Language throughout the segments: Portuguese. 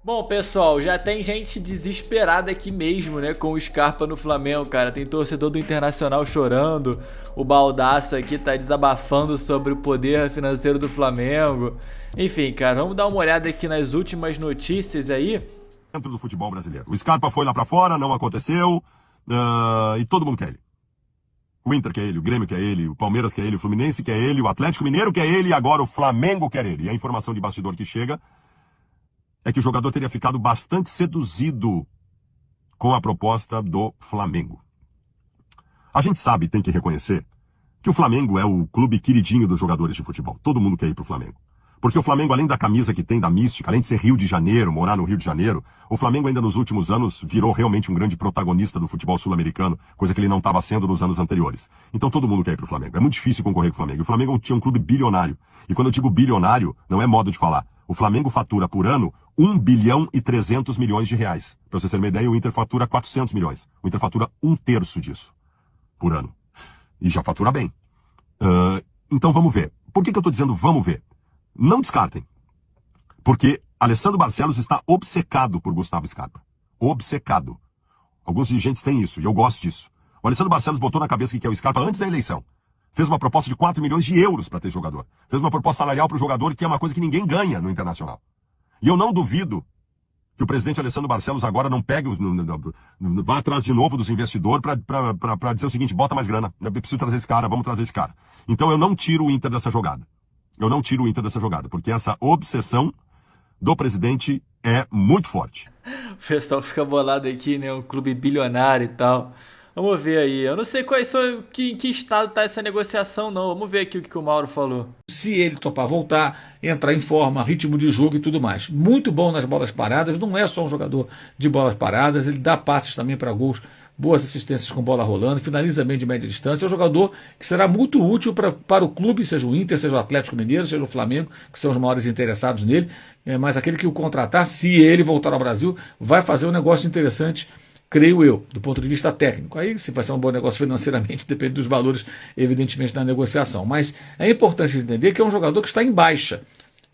Bom, pessoal, já tem gente desesperada aqui mesmo, né, com o Scarpa no Flamengo, cara. Tem torcedor do Internacional chorando, o Baldaço aqui tá desabafando sobre o poder financeiro do Flamengo. Enfim, cara, vamos dar uma olhada aqui nas últimas notícias aí. Dentro do futebol brasileiro. O Scarpa foi lá pra fora, não aconteceu, e todo mundo quer ele. O Inter quer ele, o Grêmio quer ele, o Palmeiras quer ele, o Fluminense quer ele, o Atlético Mineiro quer ele e agora o Flamengo quer ele. E a informação de bastidor que chega é que o jogador teria ficado bastante seduzido com a proposta do Flamengo. A gente sabe, tem que reconhecer, que o Flamengo é o clube queridinho dos jogadores de futebol. Todo mundo quer ir pro Flamengo. Porque o Flamengo, além da camisa que tem, da mística, além de ser Rio de Janeiro, morar no Rio de Janeiro, o Flamengo ainda nos últimos anos virou realmente um grande protagonista do futebol sul-americano, coisa que ele não estava sendo nos anos anteriores. Então todo mundo quer ir pro Flamengo. É muito difícil concorrer com o Flamengo. O Flamengo tinha um clube bilionário. E quando eu digo bilionário, não é modo de falar. O Flamengo fatura por ano 1 bilhão e 300 milhões de reais. Para vocês terem uma ideia, o Inter fatura 400 milhões. O Inter fatura um terço disso por ano. E já fatura bem. Então vamos ver. Por que eu estou dizendo vamos ver? Não descartem. Porque Alessandro Barcelos está obcecado por Gustavo Scarpa. Obcecado. Alguns dirigentes têm isso, e eu gosto disso. O Alessandro Barcelos botou na cabeça que quer o Scarpa antes da eleição. Fez uma proposta de 4 milhões de euros para ter jogador. Fez uma proposta salarial para o jogador, que é uma coisa que ninguém ganha no Internacional. E eu não duvido que o presidente Alessandro Barcelos agora não pegue, vá atrás de novo dos investidores para dizer o seguinte: bota mais grana, eu preciso trazer esse cara, vamos trazer esse cara. Então eu não tiro o Inter dessa jogada. Eu não tiro o Inter dessa jogada, porque essa obsessão do presidente é muito forte. O pessoal fica bolado aqui, né, um clube bilionário e tal. Vamos ver aí. Eu não sei quais são, em que estado tá essa negociação, não. Vamos ver aqui o que o Mauro falou. Se ele topar voltar, entrar em forma, ritmo de jogo e tudo mais. Muito bom nas bolas paradas, não é só um jogador de bolas paradas, ele dá passes também para gols, boas assistências com bola rolando, finaliza bem de média distância. É um jogador que será muito útil para o clube, seja o Inter, seja o Atlético Mineiro, seja o Flamengo, que são os maiores interessados nele. Mas aquele que o contratar, se ele voltar ao Brasil, vai fazer um negócio interessante, creio eu, do ponto de vista técnico. Aí, se vai ser um bom negócio financeiramente, depende dos valores, evidentemente, da negociação. Mas é importante entender que é um jogador que está em baixa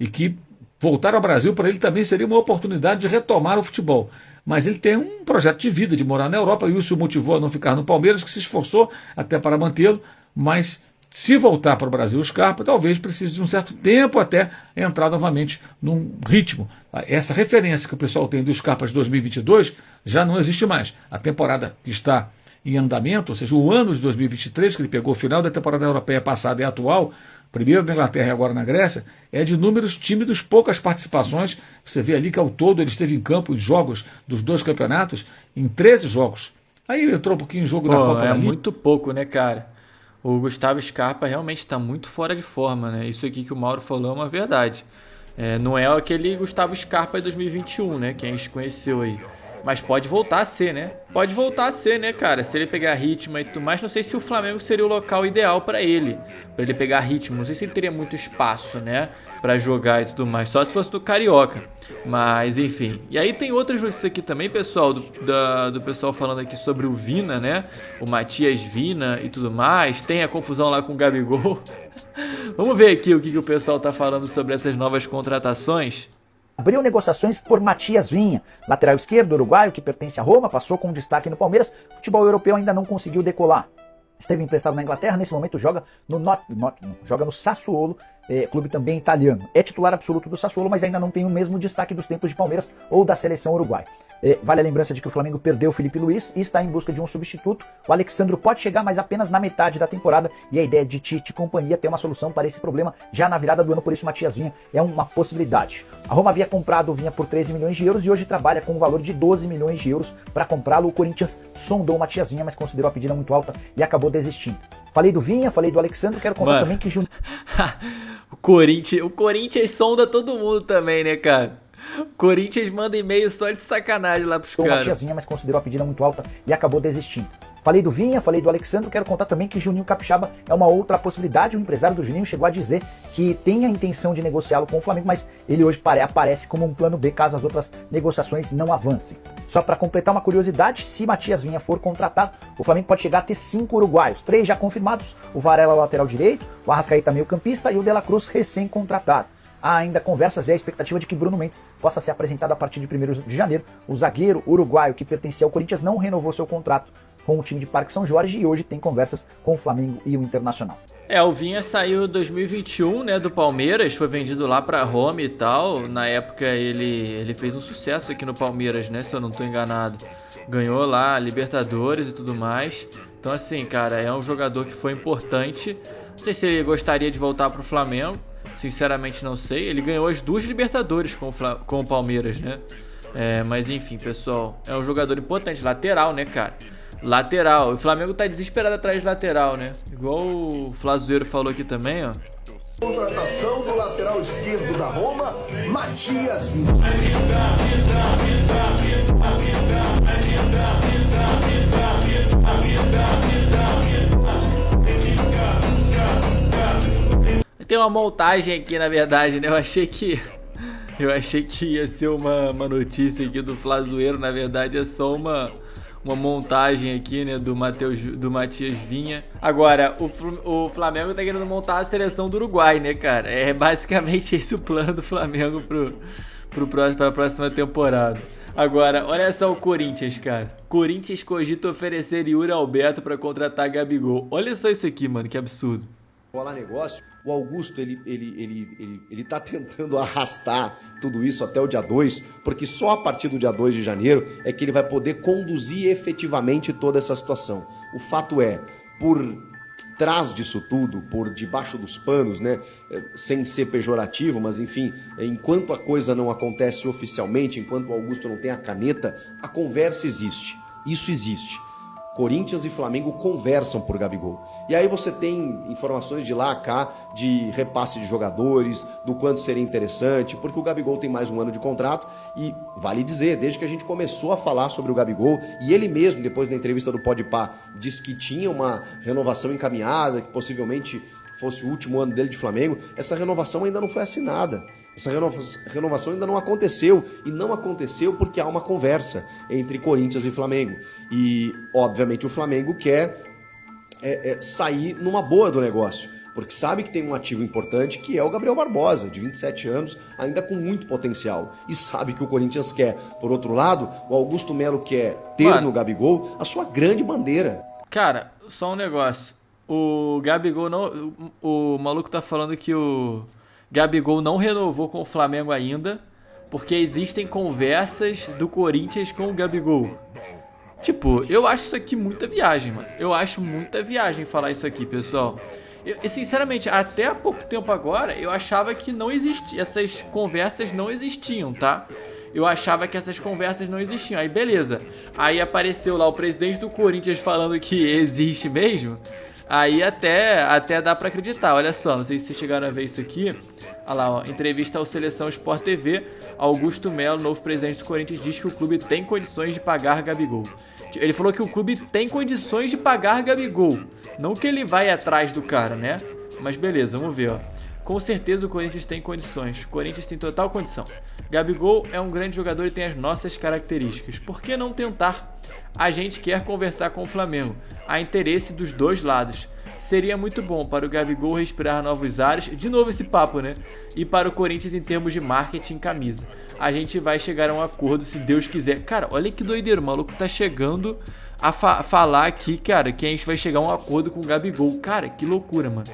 e que voltar ao Brasil para ele também seria uma oportunidade de retomar o futebol. Mas ele tem um projeto de vida, de morar na Europa, e isso o motivou a não ficar no Palmeiras, que se esforçou até para mantê-lo, mas se voltar para o Brasil, o Scarpa talvez precise de um certo tempo até entrar novamente num ritmo. Essa referência que o pessoal tem do Scarpa de 2022 já não existe mais. A temporada que está em andamento, ou seja, o ano de 2023, que ele pegou o final da temporada europeia passada e atual, primeiro na Inglaterra e agora na Grécia, é de números tímidos, poucas participações. Você vê ali que ao todo ele esteve em campo em jogos dos dois campeonatos, em 13 jogos. Aí ele entrou um pouquinho em jogo na Copa da Liga. É muito pouco, né, cara? O Gustavo Scarpa realmente está muito fora de forma, né? Isso aqui que o Mauro falou é uma verdade. Não é aquele Gustavo Scarpa de 2021, né? Que a gente conheceu aí. Mas pode voltar a ser, né? Pode voltar a ser, né, cara? Se ele pegar ritmo e tudo mais, não sei se o Flamengo seria o local ideal para ele pegar ritmo. Não sei se ele teria muito espaço, né, para jogar e tudo mais. Só se fosse do Carioca. Mas, enfim. E aí tem outras notícias aqui também, pessoal, do pessoal falando aqui sobre o Vina, né? O Matias Vina e tudo mais. Tem a confusão lá com o Gabigol. Vamos ver aqui o que o pessoal tá falando sobre essas novas contratações. Abriu negociações por Matias Vinha, lateral esquerdo uruguaio que pertence à Roma, passou com destaque no Palmeiras, futebol europeu ainda não conseguiu decolar. Esteve emprestado na Inglaterra, nesse momento joga no Sassuolo, clube também italiano. É titular absoluto do Sassuolo, mas ainda não tem o mesmo destaque dos tempos de Palmeiras ou da seleção uruguaia. Vale a lembrança de que o Flamengo perdeu o Felipe Luiz e está em busca de um substituto. O Alexandro pode chegar, mas apenas na metade da temporada, e a ideia de Tite e companhia é ter uma solução para esse problema já na virada do ano, por isso Matias Vinha é uma possibilidade. A Roma havia comprado o Vinha por 13 milhões de euros e hoje trabalha com um valor de 12 milhões de euros para comprá-lo. O Corinthians sondou o Matias Vinha, mas considerou a pedida muito alta e acabou desistindo. Falei do Vinha, falei do Alexandro, quero contar também que o Corinthians sonda todo mundo também, né, cara? O Corinthians manda e-mail só de sacanagem lá pros caras. Matias Vinha, mas considerou a pedida muito alta e acabou desistindo. Falei do Vinha, falei do Alexandre, quero contar também que Juninho Capixaba é uma outra possibilidade. O empresário do Juninho chegou a dizer que tem a intenção de negociá-lo com o Flamengo, mas ele hoje aparece como um plano B caso as outras negociações não avancem. Só para completar uma curiosidade, se Matias Vinha for contratado, o Flamengo pode chegar a ter 5 uruguaios, 3 já confirmados, o Varela lateral direito, o Arrascaeta meio campista e o De La Cruz recém-contratado. Há ainda conversas e a expectativa de que Bruno Mendes possa ser apresentado a partir de 1º de janeiro. O zagueiro uruguaio que pertencia ao Corinthians não renovou seu contrato com o time de Parque São Jorge e hoje tem conversas com o Flamengo e o Internacional. O Vinha saiu em 2021, né, do Palmeiras, foi vendido lá pra Roma e tal. Na época ele fez um sucesso aqui no Palmeiras, né, se eu não tô enganado. Ganhou lá Libertadores e tudo mais. Então assim, cara, é um jogador que foi importante. Não sei se ele gostaria de voltar pro Flamengo, sinceramente não sei. Ele ganhou as 2 Libertadores com o Palmeiras, né. Mas enfim, pessoal, é um jogador importante, lateral, né, cara. Lateral, o Flamengo tá desesperado atrás de lateral, né? Igual o Flazueiro falou aqui também, ó. Contratação do lateral esquerdo da Roma, Matias Vinha. Tem uma montagem aqui, na verdade, né? Eu achei que ia ser uma notícia aqui do Flazueiro, na verdade é só uma montagem aqui, né, do Matias Vinha. Agora, o Flamengo tá querendo montar a seleção do Uruguai, né, cara? É basicamente esse o plano do Flamengo pra próxima temporada. Agora, olha só o Corinthians, cara. Corinthians cogita oferecer Yuri Alberto pra contratar Gabigol. Olha só isso aqui, mano, que absurdo. Falar negócio, o Augusto ele tá tentando arrastar tudo isso até o dia 2, porque só a partir do dia 2 de janeiro é que ele vai poder conduzir efetivamente toda essa situação. O fato é, por trás disso tudo, por debaixo dos panos, né, sem ser pejorativo, mas enfim, enquanto a coisa não acontece oficialmente, enquanto o Augusto não tem a caneta, a conversa existe. Isso existe. Corinthians e Flamengo conversam por Gabigol. E aí você tem informações de lá a cá, de repasse de jogadores, do quanto seria interessante, porque o Gabigol tem mais um ano de contrato e vale dizer, desde que a gente começou a falar sobre o Gabigol, e ele mesmo, depois da entrevista do Podpah, disse que tinha uma renovação encaminhada, que possivelmente fosse o último ano dele de Flamengo, essa renovação ainda não foi assinada. Essa renovação ainda não aconteceu, e não aconteceu porque há uma conversa entre Corinthians e Flamengo. E, obviamente, o Flamengo quer sair numa boa do negócio, porque sabe que tem um ativo importante, que é o Gabriel Barbosa, de 27 anos, ainda com muito potencial. E sabe que o Corinthians quer. Por outro lado, o Augusto Melo quer ter no Gabigol a sua grande bandeira. Cara, só um negócio. O Gabigol não... O maluco tá falando que o Gabigol não renovou com o Flamengo ainda, porque existem conversas do Corinthians com o Gabigol. Tipo, eu acho isso aqui muita viagem, mano. Eu acho muita viagem falar isso aqui, pessoal. Eu, sinceramente, até há pouco tempo agora, eu achava que não existia, essas conversas não existiam, tá? Eu achava que essas conversas não existiam. Aí, beleza. Aí apareceu lá o presidente do Corinthians falando que existe mesmo. Aí até dá pra acreditar. Olha só, não sei se vocês chegaram a ver isso aqui. Olha lá, ó, entrevista ao Seleção Sport TV. Augusto Melo, novo presidente do Corinthians, diz que o clube tem condições de pagar Gabigol. Ele falou que o clube tem condições de pagar Gabigol. Não que ele vai atrás do cara, né? Mas beleza, vamos ver, ó. Com certeza o Corinthians tem condições. O Corinthians tem total condição. Gabigol é um grande jogador e tem as nossas características. Por que não tentar? A gente quer conversar com o Flamengo. Há interesse dos dois lados. Seria muito bom para o Gabigol respirar novos ares. De novo esse papo, né? E para o Corinthians em termos de marketing camisa. A gente vai chegar a um acordo se Deus quiser. Cara, olha que doideira. O maluco tá chegando a falar aqui, cara, que a gente vai chegar a um acordo com o Gabigol. Cara, que loucura, mano.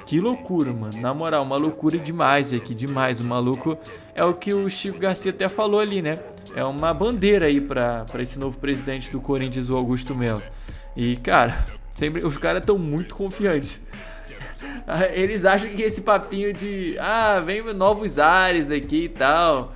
Que loucura, mano. Na moral, uma loucura demais aqui, demais. O maluco é o que o Chico Garcia até falou ali, né? É uma bandeira aí pra esse novo presidente do Corinthians, o Augusto Melo. E, cara, sempre os caras estão muito confiantes. Eles acham que esse papinho de... vem novos ares aqui e tal.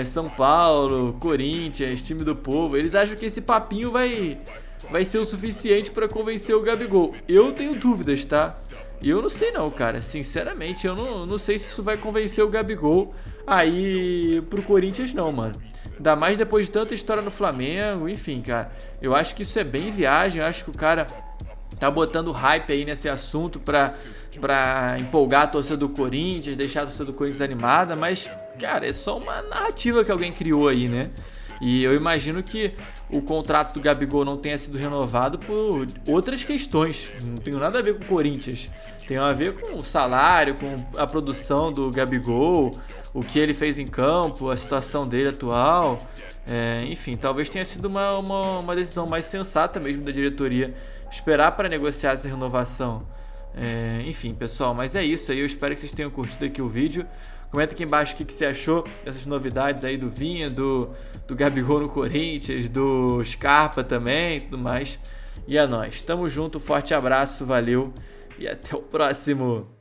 São Paulo, Corinthians, time do povo. Eles acham que esse papinho vai ser o suficiente pra convencer o Gabigol. Eu tenho dúvidas, tá? Eu não sei não, cara. Sinceramente, eu não sei se isso vai convencer o Gabigol aí pro Corinthians não, mano. Ainda mais depois de tanta história no Flamengo. Enfim, cara. Eu acho que isso é bem viagem. Eu acho que o cara tá botando hype aí nesse assunto pra empolgar a torcida do Corinthians, deixar a torcida do Corinthians animada. Mas, cara, é só uma narrativa que alguém criou aí, né? E eu imagino que o contrato do Gabigol não tenha sido renovado por outras questões. Não tem nada a ver com o Corinthians. Tem a ver com o salário, com a produção do Gabigol, o que ele fez em campo, a situação dele atual. Enfim, talvez tenha sido uma decisão mais sensata mesmo da diretoria esperar para negociar essa renovação. Enfim, pessoal, mas é isso aí. Eu espero que vocês tenham curtido aqui o vídeo. Comenta aqui embaixo o que você achou dessas novidades aí do Vinha, do Gabigol no Corinthians, do Scarpa também e tudo mais. E é nóis. Tamo junto, forte abraço, valeu e até o próximo.